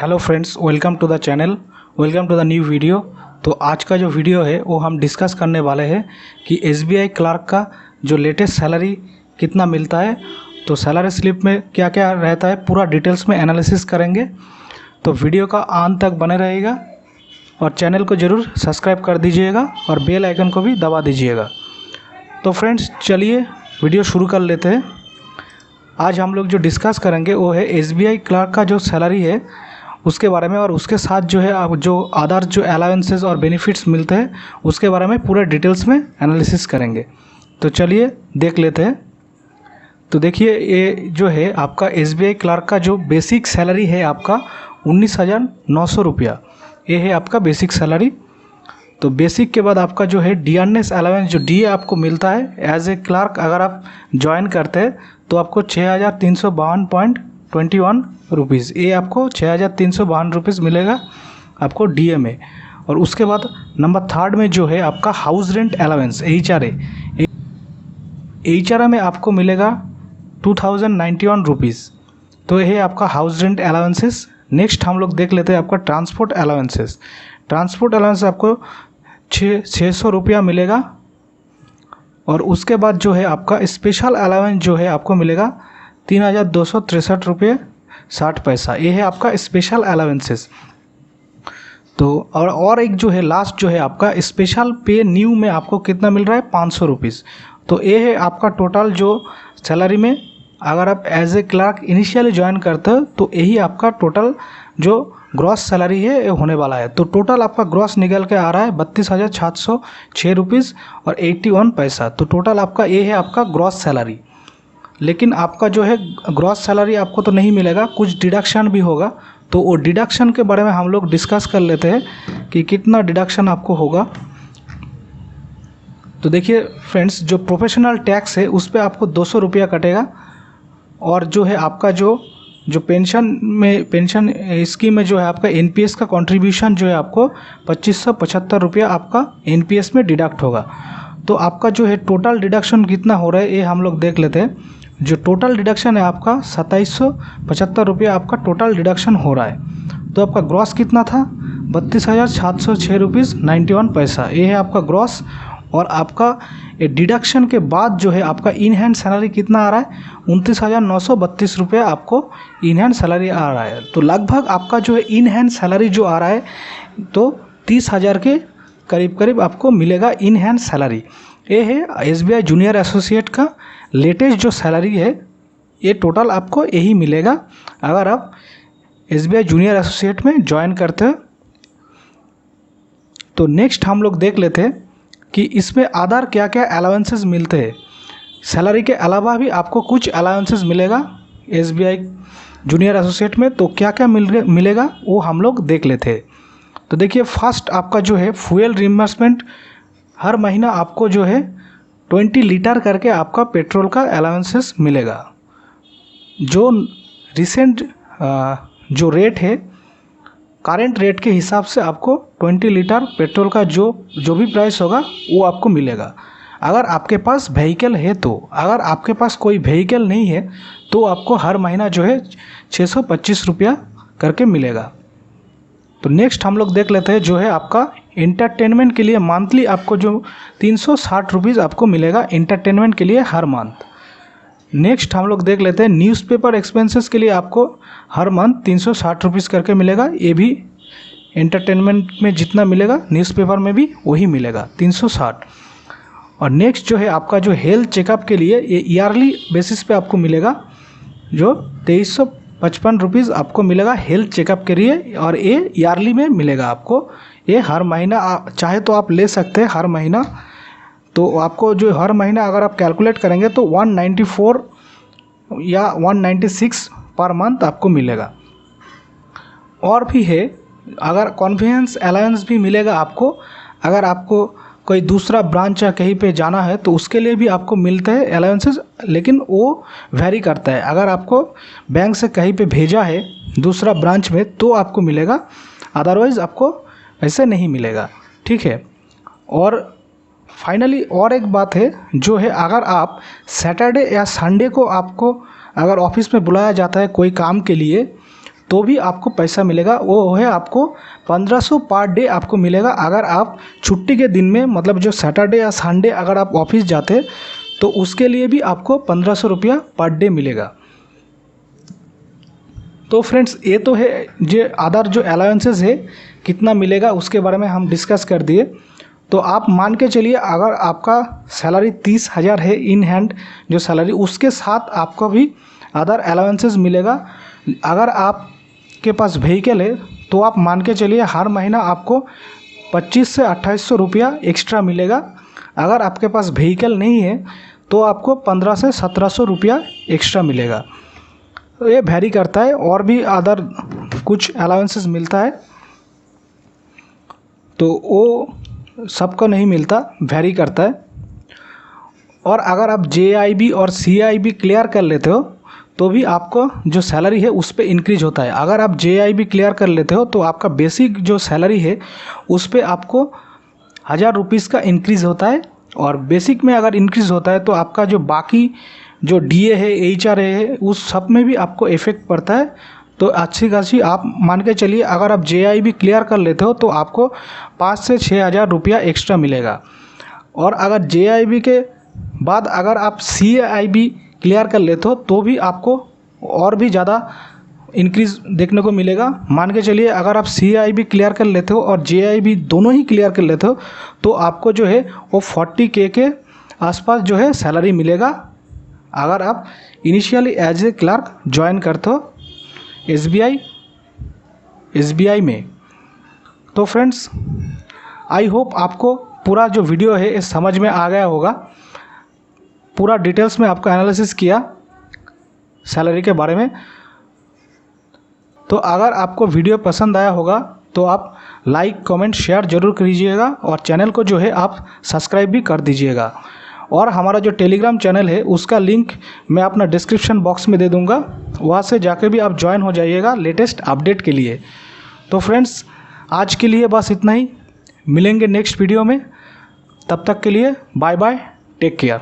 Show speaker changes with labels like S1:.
S1: Hello friends, welcome to the channel, welcome to the new video. तो आज का जो वीडियो है वो हम डिस्कस करने वाले हैं कि एसबीआई क्लर्क का जो लेटेस्ट सैलरी कितना मिलता है, तो सैलरी स्लिप में क्या क्या रहता है पूरा डिटेल्स में एनालिसिस करेंगे। तो वीडियो का अंत तक बने रहेगा और चैनल को ज़रूर सब्सक्राइब कर दीजिएगा और बेल आइकन को भी दबा दीजिएगा। तो फ्रेंड्स चलिए वीडियो शुरू कर लेते हैं। आज हम लोग जो डिस्कस करेंगे वो है एसबीआई क्लर्क का जो सैलरी है उसके बारे में, और उसके साथ जो है आप जो अदर जो अलाउंसेस और बेनिफिट्स मिलते हैं उसके बारे में पूरे डिटेल्स में एनालिसिस करेंगे। तो चलिए देख लेते हैं। तो देखिए, ये जो है आपका एसबीआई क्लर्क का जो बेसिक सैलरी है आपका 19,900 रुपया, ये है आपका बेसिक सैलरी। तो बेसिक के बाद आपका जो है डियरनेस अलाउंस जो डी आपको मिलता है एज ए क्लर्क, अगर आप ज्वाइन करते हैं तो आपको 6,352.21 रुपीज़, ये आपको 6,352 रुपीज़ मिलेगा आपको डीए में। और उसके बाद नंबर थर्ड में जो है आपका हाउस रेंट अलाउंस एचआरए में आपको मिलेगा 2,091 रुपीज़। तो ये है आपका हाउस रेंट अलाउंसेस। नेक्स्ट हम लोग देख लेते हैं आपका ट्रांसपोर्ट अलाउंसेस। ट्रांसपोर्ट अलाउंस आपको 600 रुपया मिलेगा। और उसके बाद जो है आपका स्पेशल अलाउंस जो है आपको मिलेगा 3,263 रुपये 60 पैसा, ये है आपका स्पेशल अलाउंसेस। तो और एक जो है लास्ट जो है आपका स्पेशल पे न्यू में आपको कितना मिल रहा है 500 रुपीज़। तो ये है आपका टोटल जो सैलरी में, अगर आप as a clerk initially join करते हो तो यही आपका टोटल जो ग्रॉस सैलरी है ये होने वाला है। तो टोटल आपका ग्रॉस निकल के आ रहा है 32,706 रुपीज़ और 81 पैसा। तो टोटल आपका ये है आपका ग्रॉस सैलरी। लेकिन आपका जो है ग्रॉस सैलरी आपको तो नहीं मिलेगा, कुछ डिडक्शन भी होगा। तो वो डिडक्शन के बारे में हम लोग डिस्कस कर लेते हैं कि कितना डिडक्शन आपको होगा। तो देखिए फ्रेंड्स, जो प्रोफेशनल टैक्स है उस पर आपको 200 रुपया कटेगा। और जो है आपका जो पेंशन स्कीम में जो है आपका एनपीएस का कंट्रीब्यूशन जो है आपको 2,575 रुपया आपका एनपीएस में डिडक्ट होगा। तो आपका जो है टोटल डिडक्शन कितना हो रहा है ये हम लोग देख लेते हैं। जो टोटल डिडक्शन है आपका 2,775 रुपया आपका टोटल डिडक्शन हो रहा है। तो आपका ग्रॉस कितना था 32,706 रुपीज़ 91 पैसा, ये है आपका ग्रॉस। और आपका डिडक्शन के बाद जो है आपका इन हैंड सैलरी कितना आ रहा है 29,932 रुपया आपको इन हैंड सैलरी आ रहा है। तो लगभग आपका जो है इन हैंड सैलरी जो आ रहा है तो 30,000 के करीब करीब आपको मिलेगा इन हैंड सैलरी। ये है एसबीआई जूनियर एसोसिएट का लेटेस्ट जो सैलरी है, ये टोटल आपको यही मिलेगा अगर आप एसबीआई जूनियर एसोसिएट में ज्वाइन करते हैं। तो नेक्स्ट हम लोग देख लेते हैं कि इसमें अदर क्या क्या अलाउंसेस मिलते हैं। सैलरी के अलावा भी आपको कुछ अलाउंसेस मिलेगा एसबीआई जूनियर एसोसिएट में। तो क्या क्या मिलेगा वो हम लोग देख लेते हैं। तो देखिए, फर्स्ट आपका जो है फ्यूल रिम्बर्समेंट, हर महीना आपको जो है 20 लीटर करके आपका पेट्रोल का अलाउंसेस मिलेगा। जो रिसेंट जो रेट है करेंट रेट के हिसाब से आपको 20 लीटर पेट्रोल का जो भी प्राइस होगा वो आपको मिलेगा। अगर आपके पास व्हीकल है तो, अगर आपके पास कोई व्हीकल नहीं है तो आपको हर महीना जो है 625 रुपया करके मिलेगा। तो नेक्स्ट हम लोग देख लेते हैं जो है आपका इंटरटेनमेंट के लिए मंथली आपको जो 360 रुपीज़ आपको मिलेगा इंटरटेनमेंट के लिए हर मंथ। नेक्स्ट हम लोग देख लेते हैं न्यूज़पेपर एक्सपेंसेस के लिए आपको हर मंथ 360 रुपीज़ करके मिलेगा। ये भी एंटरटेनमेंट में जितना मिलेगा न्यूज़पेपर में भी वही मिलेगा 360। और नेक्स्ट जो है आपका जो हेल्थ चेकअप के लिए ये ईयरली बेसिस पे आपको मिलेगा जो 2,355 रुपीज़ आपको मिलेगा हेल्थ चेकअप के लिए। और ये ईयरली में मिलेगा आपको, ये हर महीना चाहे तो आप ले सकते हैं हर महीना। तो आपको जो हर महीना अगर आप कैलकुलेट करेंगे तो 194 या 196 पर मंथ आपको मिलेगा। और भी है, अगर कन्वीनियंस अलाउंस भी मिलेगा आपको। अगर आपको कोई दूसरा ब्रांच या कहीं पे जाना है तो उसके लिए भी आपको मिलता है अलाउंसेस, लेकिन वो वेरी करता है। अगर आपको बैंक से कहीं पे भेजा है दूसरा ब्रांच में तो आपको मिलेगा, अदरवाइज़ आपको ऐसे नहीं मिलेगा, ठीक है। और फाइनली और एक बात है जो है, अगर आप सैटरडे या संडे को आपको अगर ऑफिस में बुलाया जाता है कोई काम के लिए तो भी आपको पैसा मिलेगा। वो है आपको 1500 पर डे आपको मिलेगा। अगर आप छुट्टी के दिन में मतलब जो सैटरडे या संडे अगर आप ऑफिस जाते तो उसके लिए भी आपको 1500 रुपया पर डे मिलेगा। तो फ्रेंड्स ये तो है जो अदर जो अलाउंसेस है कितना मिलेगा उसके बारे में हम डिस्कस कर दिए। तो आप मान के चलिए अगर आपका सैलरी 30,000 है इन हैंड जो सैलरी, उसके साथ आपको भी अदर अलाउंसेस मिलेगा। अगर आपके पास व्हीकल है तो आप मान के चलिए हर महीना आपको 2500 से 2800 रुपया एक्स्ट्रा मिलेगा। अगर आपके पास व्हीकल नहीं है तो आपको 1500 से 1700 रुपया एक्स्ट्रा मिलेगा। तो ये वैरी करता है, और भी अदर कुछ अलाउंसेस मिलता है तो वो सबको नहीं मिलता, वैरी करता है। और अगर आप JIB और CIB क्लियर कर लेते हो तो भी आपको जो सैलरी है उस पर इंक्रीज होता है। अगर आप JIB क्लियर कर लेते हो तो आपका बेसिक जो सैलरी है उस पर आपको 1000 रुपीज़ का इंक्रीज़ होता है। और बेसिक में अगर इंक्रीज़ होता है तो आपका जो बाकी जो DA है, HRA है, उस सब में भी आपको इफ़ेक्ट पड़ता है। तो अच्छी खासी आप मान के चलिए अगर आप JIB क्लियर कर लेते हो तो आपको 5 से 6,000 रुपया एक्स्ट्रा मिलेगा। और अगर JIB के बाद अगर आप CIB क्लियर कर लेते हो तो भी आपको और भी ज़्यादा इंक्रीज़ देखने को मिलेगा। मान के चलिए अगर आप CIB क्लियर कर लेते हो और JIB दोनों ही क्लियर कर लेते हो तो आपको जो है वो 40K के आसपास जो है सैलरी मिलेगा अगर आप initially as a clerk join करते हो SBI में। तो फ्रेंड्स आई होप आपको पूरा जो वीडियो है ये समझ में आ गया होगा। पूरा डिटेल्स में आपको एनालिसिस किया सैलरी के बारे में। तो अगर आपको वीडियो पसंद आया होगा तो आप लाइक कमेंट शेयर ज़रूर कीजिएगा और चैनल को जो है आप सब्सक्राइब भी कर दीजिएगा। और हमारा जो टेलीग्राम चैनल है उसका लिंक मैं अपना डिस्क्रिप्शन बॉक्स में दे दूंगा, वहाँ से जाके भी आप ज्वाइन हो जाइएगा लेटेस्ट अपडेट के लिए। तो फ्रेंड्स आज के लिए बस इतना ही, मिलेंगे नेक्स्ट वीडियो में। तब तक के लिए बाय बाय, टेक केयर।